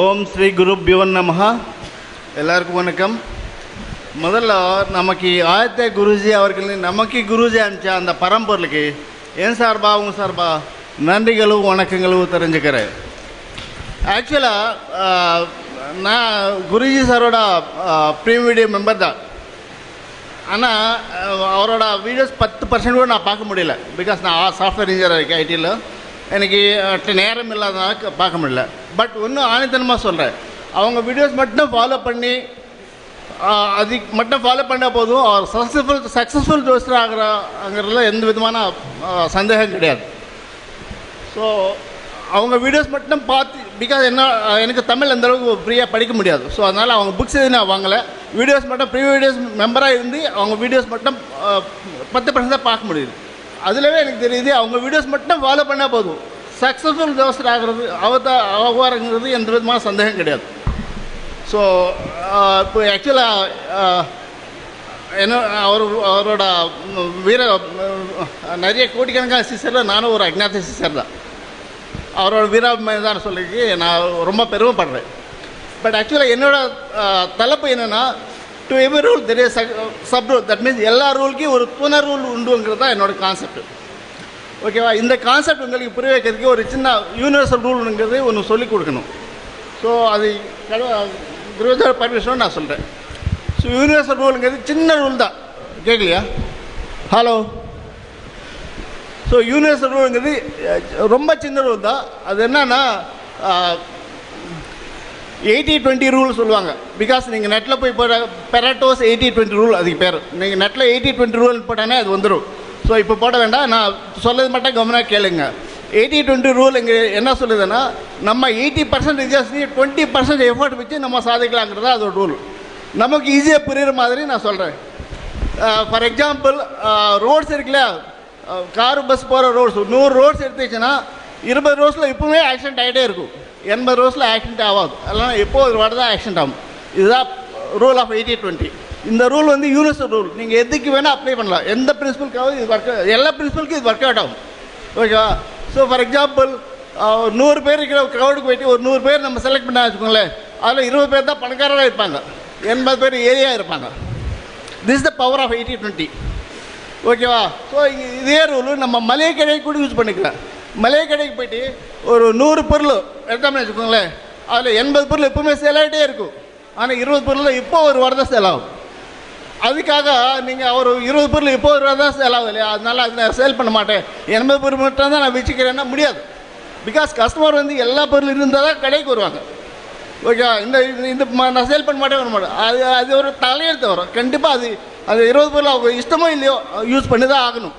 ஓம் ஸ்ரீ குருப்யோ நமஹ. எல்லாருக்கும் வணக்கம். முதல்ல நமக்கு ஆயத்த குருஜி அவர்கள் நமக்கு குருஜி அனுப்பிச்ச அந்த பரம்பொருளுக்கு என் சார்பா உங்கள் சார்பா நன்றிகளும் வணக்கங்களும் தெரிஞ்சுக்கிறேன். ஆக்சுவலாக நான் குருஜி சாரோட ப்ரீமியம் வீடியோ மெம்பர் தான். ஆனால் அவரோட வீடியோஸ் 10% கூட நான் பார்க்க முடியல. பிகாஸ் நான் சாஃப்ட்வேர் இன்ஜினியர் இருக்கேன், ஐடியில். எனக்கு நேரம் இல்லாதனால பார்க்க முடியல. பட் ஒன்றும் ஆணித்தனமாக சொல்கிறேன், அவங்க வீடியோஸ் மட்டும் ஃபாலோ பண்ணி அதுக்கு மட்டும் ஃபாலோ பண்ணால் போதும். அவர் சக்ஸஸ்ஃபுல் ஜோஸ்டர் ஆகிறதுல எந்த விதமான சந்தேகம் கிடையாது. ஸோ அவங்க வீடியோஸ் மட்டும் பார்த்து, பிகாஸ் எனக்கு தமிழ் அந்தளவுக்கு ஃப்ரீயாக படிக்க முடியாது. ஸோ அதனால் அவங்க புக்ஸ் எதுவும் நான் வாங்கலை. வீடியோஸ் மட்டும் ப்ரீ வீடியோஸ் மெம்பராக இருந்து அவங்க வீடியோஸ் மட்டும் 10% தான் பார்க்க முடியுது. அதிலவே எனக்கு தெரியுது, அவங்க வீடியோஸ் மட்டும் ஃபாலோ பண்ணால் போதும், சக்ஸஸ்ஃபுல் ஜோஸ்டர் ஆகிறது ஆவாருங்கிறது எந்த விதமான சந்தேகம் கிடையாது. ஸோ இப்போ ஆக்சுவலாக அவரோட நிறைய கோடிக்கணக்கான சிஸ்டரில் நானும் ஒரு அஜ்ஞாத சிஸ்டர் தான். அவரோட வீராபிமானம் சொல்லிக்கு நான் ரொம்ப பெருமைப்படுறேன். பட் ஆக்சுவலாக என்னோடய தலைப்பு என்னென்னா, to every rule there is sub rule. That means எல்லா ரூலுக்கும் ஒரு துணை ரூல் உண்டுங்கிறது தான் என்னோடய கான்செப்ட். ஓகேவா? இந்த கான்செப்ட் உங்களுக்கு புரிய வைக்கிறதுக்கு ஒரு சின்ன யூனிவர்சல் ரூலுங்கிறது ஒன்று சொல்லிக் கொடுக்கணும். ஸோ அது குருஜோட பர்மிஷனோடு நான் சொல்கிறேன். ஸோ யூனிவர்சல் ரூலுங்கிறது சின்ன ரூல் தான். கேட்கலையா? ஹலோ. ஸோ யூனிவர்சல் ரூலுங்கிறது ரொம்ப சின்ன ரூல் தான். அது என்னன்னா 80-20 ரூல் சொல்லுவாங்க. பிகாஸ் நீங்கள் நெட்டில் போய் போட பெராட்டோஸ் 80-20 ரூல், அதுக்கு பேர். நீங்கள் நெட்டில் 80-20 ரூல் போட்டானே அது வந்துடும். ஸோ இப்போ போட வேண்டாம், நான் சொல்லது மட்டும் கவனம் கேளுங்க. 80-20 ரூல் இங்கே என்ன சொல்லுதுன்னா, நம்ம 80% ரிசர்ச்னி 20% எஃபர்ட் வச்சு நம்ம சாதிக்கலாங்கிறது அது ஒரு ரூல். நமக்கு ஈஸியாக புரியுற மாதிரி நான் சொல்கிறேன். ஃபார் எக்ஸாம்பிள், ரோட்ஸ் இருக்குல்ல, காரு பஸ் போகிற ரோட்ஸ் 100 ரோட்ஸ் எடுத்துச்சுன்னா 20 ரோட்ஸில் இப்போவுமே ஆக்சிடென்ட் ஆகிட்டே இருக்கும். 80 ரோட்ஸில் ஆக்சிடென்ட் ஆகாது. அதனால் எப்போ ஒரு வாட்டி தான் ஆக்சிடென்ட் ஆகும். இதுதான் ரூல் ஆஃப் 80-20. இந்த ரூல் வந்து யூனிவர்சல் ரூல். நீங்கள் எதுக்கு வேணால் அப்ளை பண்ணலாம். எந்த பிரின்சிபலுக்காவது இது எல்லா பிரின்சிபலுக்கும் இது ஒர்க் அவுட் ஆகும். ஓகேவா? ஸோ ஃபார் எக்ஸாம்பிள், 100 பேர் இருக்கிற க்ரௌடுக்கு போய்ட்டு ஒரு 100 பேர் நம்ம செலக்ட் பண்ண வச்சுக்கோங்களேன். அதில் 20 பேர் தான் பணக்காரராக இருப்பாங்க, 80 பேர் ஏரியாக இருப்பாங்க. This is the power of 80-20. ஓகேவா? ஸோ இதே ரூலு நம்ம மளிகை கடைக்கு கூட யூஸ் பண்ணிக்கலாம். மளிகை கடைக்கு போய்ட்டு ஒரு 100 பொருள் எடுத்தோம்னு வச்சுக்கோங்களேன். அதில் 80 பொருள் எப்பவுமே சேல் ஆகிட்டே இருக்கும். ஆனால் 20 பொருள் இப்போ ஒரு வாரம் சேல் ஆகும். அதுக்காக நீங்கள் ஒரு 20 பொருள் இப்போ ஒரு வாரம் தான் சேல் ஆகுது இல்லையா? அதனால் அது நான் சேல் பண்ண மாட்டேன், 80 பொருள் மட்டும் தான் நான் வச்சுக்கிறேன்னா முடியாது. பிகாஸ் கஸ்டமர் வந்து எல்லா பொருளும் இருந்தால் தான் கடைக்கு வருவாங்க. ஓகே, இந்த நான் சேல் பண்ண மாட்டேன் வர மாட்டேன். அது ஒரு தலையெழுத்து வரும். கண்டிப்பாக அது 20 பொருள் அவங்க இஷ்டமோ இல்லையோ யூஸ் பண்ணி தான் ஆகணும்.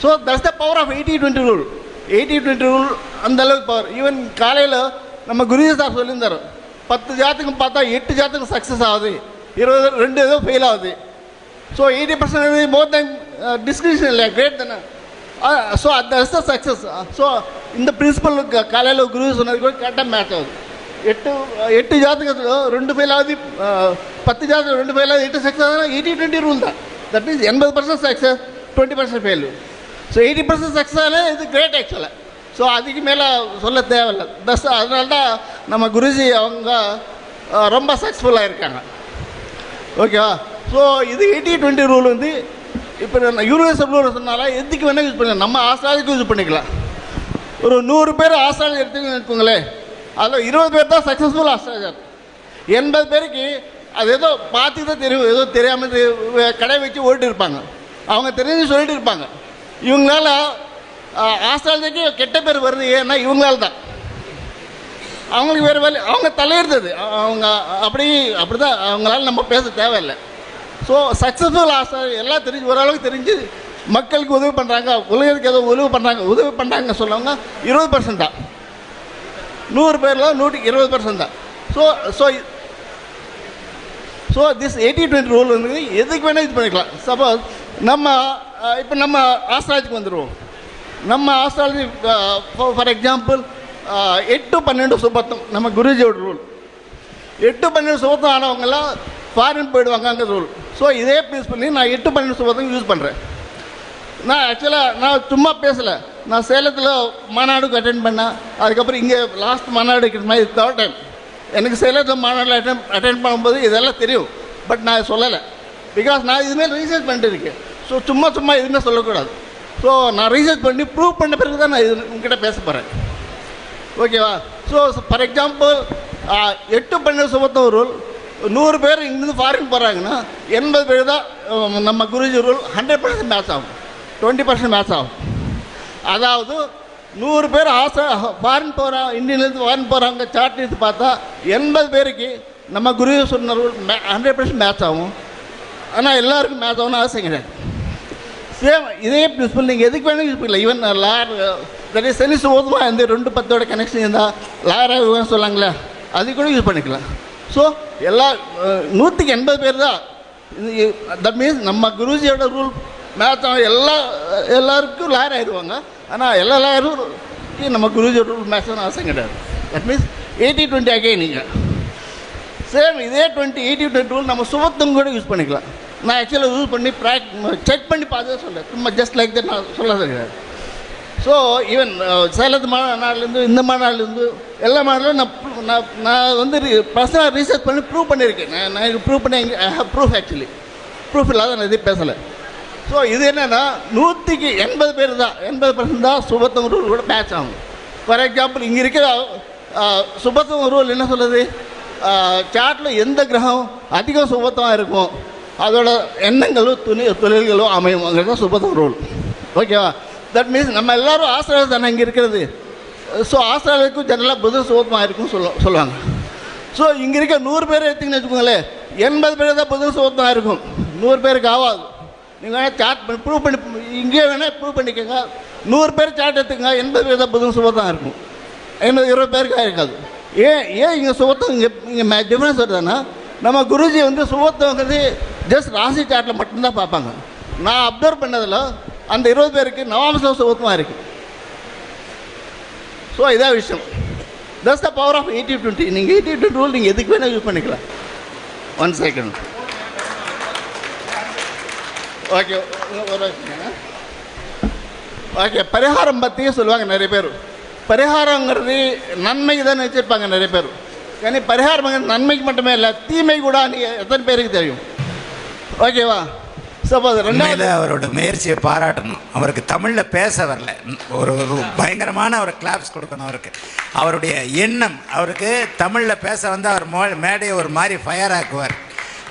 So that's the power of 80-20 rule. 80-20 rule அந்தளவுக்கு பவர். ஈவன் காலையில் நம்ம குருஜி சார் சொல்லியிருந்தார், 10 ஜாதகம் பார்த்தா 8 ஜாதகம் சக்ஸஸ் ஆகுது, 22 ஏதோ ஃபெயில் ஆகுது. ஸோ 80% மோர் தேன் டிஸ்கிரிப்ஷன் இல்லை, கிரேட் தானே. So that's the success. So இந்த பிரின்சிபலுக்கு காலையில் குருஜி சொன்னது கூட கரெக்டாக மேட்ச் ஆகுது. 8 ஜாதகத்தில் 2 ஃபெயில் ஆகுது, 10 ஜாதகம் 2 ஃபெயில் ஆகுது, 8 சக்ஸஸ் ஆகுதுன்னா 80-20 ரூல் தான். That means 80% success, 20% failure. So 80% success ஆனால் இது கிரேட் ஆக்சுவலாக. ஸோ அதுக்கு மேலே சொல்ல தேவையில்லை. அதனால தான் நம்ம குருஜி அவங்க ரொம்ப சக்ஸஸ்ஃபுல்லாக இருக்காங்க. ஓகேவா? ஸோ இது 80-20 ரூல் வந்து இப்போ நான் யூனிவர்சல் ரூல் சொன்னால எதுக்கு வேணால் யூஸ் பண்ணிக்கலாம். நம்ம ஆஸ்ட்ராலஜிக்கு யூஸ் பண்ணிக்கலாம். ஒரு 100 பேர் ஆஸ்ட்ராலஜி எடுத்துன்னு வச்சுக்கோங்களேன். அதில் 20 பேர் தான் சக்ஸஸ்ஃபுல் ஆஸ்ட்ராலஜர். 80 பேருக்கு அது ஏதோ பார்த்து தான் தெரியும், ஏதோ தெரியாமல் கடை வச்சு ஓடிட்டு இருப்பாங்க. அவங்க தெரிஞ்சு சொல்லிட்டு இருப்பாங்க. இவங்களால ஆஸ்ட்ராலஜிக்கு கெட்ட பேர் வருது. ஏன்னா இவங்களால தான். அவங்களுக்கு வேறு வேலை, அவங்க தலையிடுறது. அவங்க அப்படி தான். அவங்களால நம்ம பேச தேவையில்லை. ஸோ சக்ஸஸ்ஃபுல் ஆஸ்ட்ராலஜி எல்லாம் தெரிஞ்சு, ஓரளவுக்கு தெரிஞ்சு மக்களுக்கு உதவி பண்ணுறாங்க, உலகத்துக்கு ஏதோ உதவி பண்ணுறாங்க சொல்லுவாங்க 20% தான். 100 பேரில் 120% தான். ஸோ திஸ் 80-20 ரூல் வந்து எதுக்கு வேணால் இது பண்ணிக்கலாம். சப்போஸ் இப்போ நம்ம ஆஸ்ட்ராலஜிக்கு வந்துடுவோம். நம்ம ஆஸ்ட்ராலஜி ஃபார் எக்ஸாம்பிள் 8-12 சுபத்தம் நம்ம குருஜியோட ரூல். 8-12 சுபத்தம் ஆனவங்கெல்லாம் ஃபாரின் போயிடுவாங்க ரூல். ஸோ இதே பிரின்சிபல் நான் 8-12 சுபத்தம் யூஸ் பண்ணுறேன். நான் ஆக்சுவலாக சும்மா பேசலை. நான் சேலத்தில் மாநாடுக்கு அட்டென்ட் பண்ணேன். அதுக்கப்புறம் இங்கே லாஸ்ட் மாநாடு மாதிரி 3rd டைம் எனக்கு சில மாநாட்டில் அட்டென்ட் பண்ணும்போது இதெல்லாம் தெரியும். பட் நான் சொல்லலை, பிகாஸ் நான் இதுமாரி ரீசர்ச் பண்ணிட்டு இருக்கேன். ஸோ சும்மா எதுவுமே சொல்லக்கூடாது. ஸோ நான் ரீசர்ச் பண்ணி ப்ரூவ் பண்ண பிறகு தான் நான் இது உங்ககிட்ட பேச போகிறேன். ஓகேவா? ஸோ ஃபார் எக்ஸாம்பிள் 8-12 சுபத்துவ ரூல், 100 பேர் இங்கேருந்து ஃபாரின் போகிறாங்கன்னா 80 பேர் தான் நம்ம குருஜி ரூல் 100% மேட்ச் ஆகும், 20% மேட்ச் ஆகும். அதாவது 100 பேர் ஃபாரின் போகிறாங்க, இந்தியன்லேருந்து ஃபாரின் போகிறாங்க, சார்ட் எடுத்து பார்த்தா 80 பேருக்கு நம்ம குருஜி சொன்ன ரூல் 100% மேட்ச் ஆகும். ஆனால் எல்லாருக்கும் மேட்ச் ஆகணும்னு அவசியம் கிடையாது. சேம் இதே ப்ரின்சிபல் நீங்கள் எதுக்கு வேணும் யூஸ் பண்ணிக்கலாம். ஈவன் லாயர் நிறைய சனி சுபமாக இந்த 2-10 கனெக்ஷன் இருந்தால் லாயராக சொல்லாங்களே, அது கூட யூஸ் பண்ணிக்கலாம். ஸோ எல்லா 180 பேர் தான். தட் மீன்ஸ் நம்ம குருஜியோட ரூல் மேட்ச் ஆகும், எல்லாருக்கும் லாயர் ஆகிடுவாங்க. ஆனால் எல்லா லாயரும் நம்ம குருஜியோட ரூல் மேட்ச் ஆகணும் அவசியம் கிடையாது. தட் மீன்ஸ் 80-20 ஆகே நீங்கள் சேம் இதே 80-20 ரூல் நம்ம சுபத்தும் கூட யூஸ் பண்ணிக்கலாம். நான் ஆக்சுவலாக யூஸ் பண்ணி செக் பண்ணி பார்த்து சொல்கிறேன், சும்மா ஜஸ்ட் லைக் தட் நான் சொல்ல கிடையாது. ஸோ ஈவன் சேலத்து மாநாடுலேருந்து இந்த மாநாடுலேருந்து எல்லா மாநாட்டிலும் நான் வந்து பர்சனலாக ரீசர்ச் பண்ணி ப்ரூவ் பண்ணியிருக்கேன். நான் ப்ரூவ் பண்ணி I have proof. Actually proof இல்லாத நான் எதுவும் பேசலை. ஸோ இது என்னென்னா 180 பேர் தான், 80% தான் சுபத்துவ ரூல் கூட மேட்ச் ஆகும். ஃபார் எக்ஸாம்பிள் இங்கே இருக்கிற சுபத்துவ ரூல் என்ன சொல்லுது, சார்ட்டில் எந்த கிரகம் அதிகம் சுபத்துவமாக இருக்கும் அதோட எண்ணங்களும் தொழில்களும் அமையுங்கிறது தான் சுபத்துவ ரூல். ஓகேவா? தட் மீன்ஸ் நம்ம எல்லோரும் ஆஸ்திரேலியா தானே இங்கே இருக்கிறது. ஸோ ஆஸ்திரேலியாவுக்கும் ஜெனரலாக புதன் சுபத்துவமாக இருக்குன்னு சொல்லுவாங்க. ஸோ இங்கே இருக்க 100 பேர் எடுத்திங்கன்னு வச்சுக்கோங்களேன், 80 பேர் தான் புதன் சுபத்துவமாக இருக்கும், 100 பேருக்கு ஆகாது. நீங்கள் வேணால் சார்ட் பண்ணி ப்ரூவ் பண்ணி இங்கே வேணால் ப்ரூவ் பண்ணிக்கோங்க. 100 பேர் சார்ட் எடுத்துக்கங்க, 80 பேர் தான் புதன் சுபத்துவமாக இருக்கும், 20 பேருக்கு இருக்காது. ஏன் இங்கே சுபத்துவம் இங்கே டிஃப்ரென்ஸ் வருதுன்னா, நம்ம குருஜி வந்து சுபத்துவங்கிறது ஜஸ்ட் ராசி சார்ட்டில் மட்டும்தான் பார்ப்பாங்க. நான் அப்சர்வ் பண்ணதில் அந்த 20 பேருக்கு நவாம்சம் சுபத்துவமாக இருக்குது. ஸோ இதான் விஷயம். That's the power of 80-20. நீங்கள் 80-20 ரூல் நீங்கள் எதுக்கு வேணால் யூஸ் பண்ணிக்கலாம். 1 செகண்ட். Okay, okay. பரிகாரம் பற்றியும் சொல்லுவாங்க நிறைய பேர். பரிகாரங்கிறது நன்மைக்கு தான் வச்சுருப்பாங்க நிறைய பேர். ஏன்னா பரிகாரம் நன்மைக்கு மட்டுமே இல்லை, தீமை கூட எத்தனை பேருக்கு தெரியும். ஓகேவா? சப்போஸ் ரெண்டாவது அவரோட முயற்சியை பாராட்டணும். அவருக்கு தமிழில் பேச வரல, ஒரு பயங்கரமான ஒரு கிளாப்ஸ் கொடுக்கணும் அவருக்கு. அவருடைய எண்ணம், அவருக்கு தமிழில் பேச வந்து அவர் மேடையை ஒரு மாதிரி ஃபயர் ஆக்குவார்.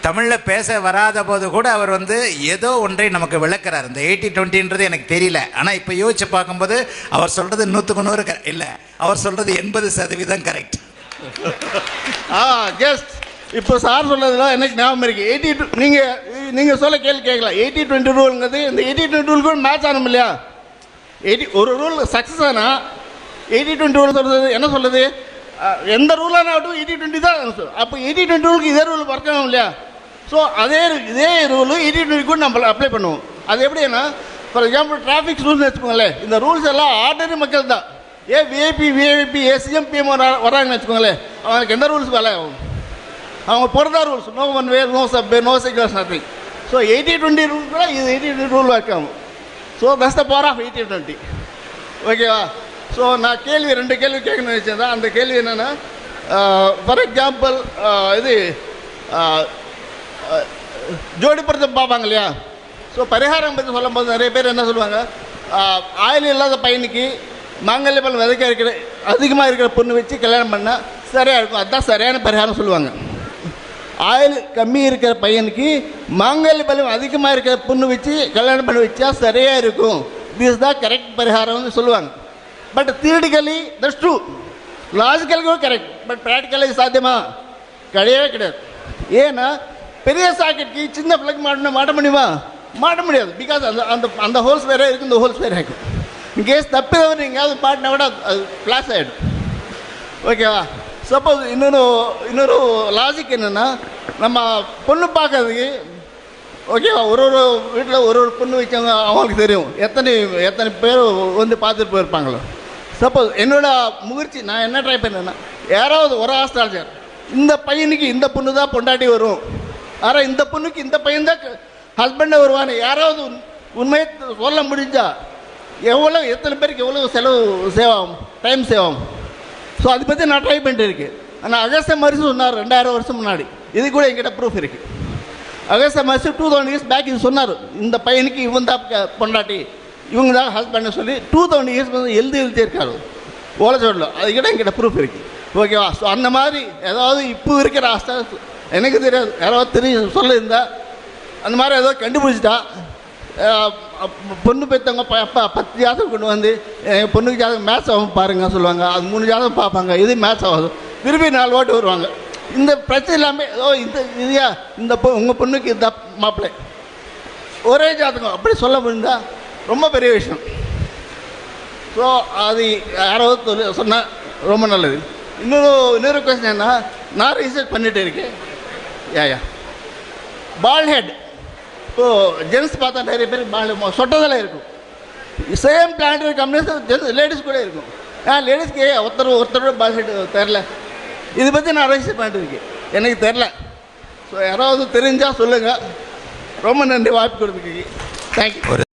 தமிழில் பேச வராத போது கூட அவர் வந்து ஏதோ ஒன்றை நமக்கு விளக்குறார். இந்த 80-20ன்றது எனக்கு தெரியல, ஆனால் இப்போ யோசிச்சு பார்க்கும்போது அவர் சொல்கிறது 100% இல்லை, அவர் சொல்கிறது 80% கரெக்ட். ஜஸ்ட் இப்போ சார் சொன்னதுலாம் எனக்கு ஞாபகம் இருக்குது. 82 நீங்கள் சொல்ல கேள்வி கேட்கலாம். 80-20 ரூலுங்கிறது இந்த 80-20 ரூல் கூட மேட்ச் ஆகணும் இல்லையா? ஒரு ரூல் சக்ஸஸ் ஆனால் 80-20 ரூல் சொல்கிறது என்ன சொல்லுது, எந்த ரூலான ஆகட்டும் 80-20 தான். அப்போ 80-20 ரூலுக்கு இதே ரூல் ஒர்க் ஆகும் இல்லையா? ஸோ இதே ரூலு 80-20 கூட நம்ம அப்ளை பண்ணுவோம். அது எப்படின்னா, ஃபார் எக்ஸாம்பிள் டிராஃபிக் ரூல்ஸ் வச்சுக்கோங்களேன், இந்த ரூல்ஸ் எல்லாம் ஆர்டினரி மக்கள் தான். விஐபி சிஎம் பிஎம் வராங்கன்னு வச்சுக்கோங்களேன், அவங்களுக்கு எந்த ரூல்ஸ் வேலை ஆகும்? அவங்க போகிறதா rules, no one way, no sub, no signals, nothing. So 80-20 rule கூட இது 80-20 ரூல் ஒர்க் ஆகும். So that's the power of 80-20. ஓகேவா? ஸோ நான் 2 கேள்வி கேட்கணும்னு வச்சேன் தான். அந்த கேள்வி என்னென்னா, ஃபார் எக்ஸாம்பிள் இது ஜோடி பொருத்தம் பார்ப்பாங்க இல்லையா? ஸோ பரிகாரம் பற்றி சொல்லும் போது நிறைய பேர் என்ன சொல்லுவாங்க, ஆயில் இல்லாத பையனுக்கு மாங்கல்ய பலம் அதிகமாக இருக்கிற பொண்ணு வச்சு கல்யாணம் பண்ணால் சரியாக இருக்கும், அதுதான் சரியான பரிகாரம் சொல்லுவாங்க. ஆயில் கம்மி இருக்கிற பையனுக்கு மாங்கல்ய பலம் அதிகமாக இருக்கிற பொண்ணு வச்சு கல்யாணம் பண்ணி வச்சா சரியாக இருக்கும், திஸ் தான் கரெக்ட் பரிகாரம்னு சொல்லுவாங்க. பட் தியரிட்டிக்கலி தட்ஸ் ட்ரூ, லாஜிக்கலுக்கு கரெக்ட், பட் ப்ராக்டிக்கலி சாத்தியமா கிடையாது. ஏன்னா பெரிய சாக்கெட்டுக்கு சின்ன பிளக் மாட்ட முடியுமா? மாட்ட முடியாது. பிகாஸ் அந்த ஹோல்ஸ் வேறு இருக்குது, இந்த ஹோல்ஸ் வேறு இருக்கும். இன்கேஸ் தப்பு தவிர எங்கேயாவது மாட்டினா கூட அது ஃப்ளாஷ் ஆகிடும். ஓகேவா? சப்போஸ் இன்னொரு லாஜிக் என்னென்னா, நம்ம பொண்ணு பார்க்கறதுக்கு ஓகேவா, ஒரு வீட்டில் பொண்ணு வச்சவங்க அவங்களுக்கு தெரியும் எத்தனை பேர் வந்து பார்த்துட்டு போயிருப்பாங்களோ. சப்போஸ் என்னோடய முயற்சி நான் என்ன ட்ரை பண்ணேன்னா, யாராவது ஒரு ஆஸ்ட்ராலஜர் இந்த பையனுக்கு இந்த பொண்ணு தான் பொண்டாட்டி வரும், ஆனால் இந்த பொண்ணுக்கு இந்த பையன் தான் ஹஸ்பண்டாக வருவான்னு யாராவது உண்மையை சொல்ல முடிஞ்சா எத்தனை பேருக்கு எவ்வளோ செலவு சேவ் ஆகும், டைம் சேவ் ஆகும். ஸோ அதை பற்றி நான் ட்ரை பண்ணிட்டு இருக்கேன். ஆனால் அகஸ்திய மகரிஷி சொன்னார் 2000 வருஷம் முன்னாடி. இது கூட என்கிட்ட ப்ரூஃப் இருக்குது. அகஸ்திய மகரிஷி 2000 இயர்ஸ் பேக் இது சொன்னார். இந்த பையனுக்கு இவன் தான் பொண்டாட்டி, இவங்க தான் ஹஸ்பண்ட் சொல்லி 2000 இயர்ஸ் எழுதியிருக்காரு ஓலைச்சோடில். அது கூட என்கிட்ட ப்ரூஃப் இருக்குது. ஓகேவா? ஸோ அந்த மாதிரி ஏதாவது இப்போ இருக்கிற ஆஸ்தா எனக்கு தெரியாது, யாராவது தெரியும் சொல்லியிருந்தா அந்த மாதிரி ஏதோ கண்டுபிடிச்சிட்டா பொண்ணு பெற்றவங்க அப்பா 10 ஜாதகம் கொண்டு வந்து எங்கள் பொண்ணுக்கு ஜாதகம் மேட்ச் ஆகும் பாருங்க சொல்லுவாங்க. அது 3 ஜாதகம் பார்ப்பாங்க, இது மேட்ச் ஆகாது, விரும்பி 4 ஓட்டு வருவாங்க. இந்த பிரச்சனை இல்லாமல் ஏதோ இந்த இதுயா இந்த உங்கள் பொண்ணுக்கு இந்த மாப்பிள்ளை ஒரே ஜாதகம் அப்படி சொல்ல முடிந்தா ரொம்ப பெரிய விஷயம். ஸோ அது யாராவது சொன்னால் ரொம்ப நல்லது. இன்னொரு கொஸ்டின் என்ன, நான் ரிசர்ச் பண்ணிகிட்டு இருக்கேன். யா பால் ஹெட் இப்போது ஜென்ஸ் பார்த்தா நிறைய பேர் பால் சொட்டதெல்லாம் இருக்கும். சேம் பிளான்டரி கம்பெனிஸ் லேடிஸ் கூட இருக்கும். லேடிஸ்க்கு ஒருத்தரோட பால் ஹெட் தெரில. இதை பற்றி நான் ரிசர்ச் பண்ணிட்டு இருக்கேன், எனக்கு தெரில. ஸோ யாராவது தெரிஞ்சால் சொல்லுங்கள். ரொம்ப நன்றி வாய்ப்பு கொடுத்துருக்கீங்க. தேங்க்யூ.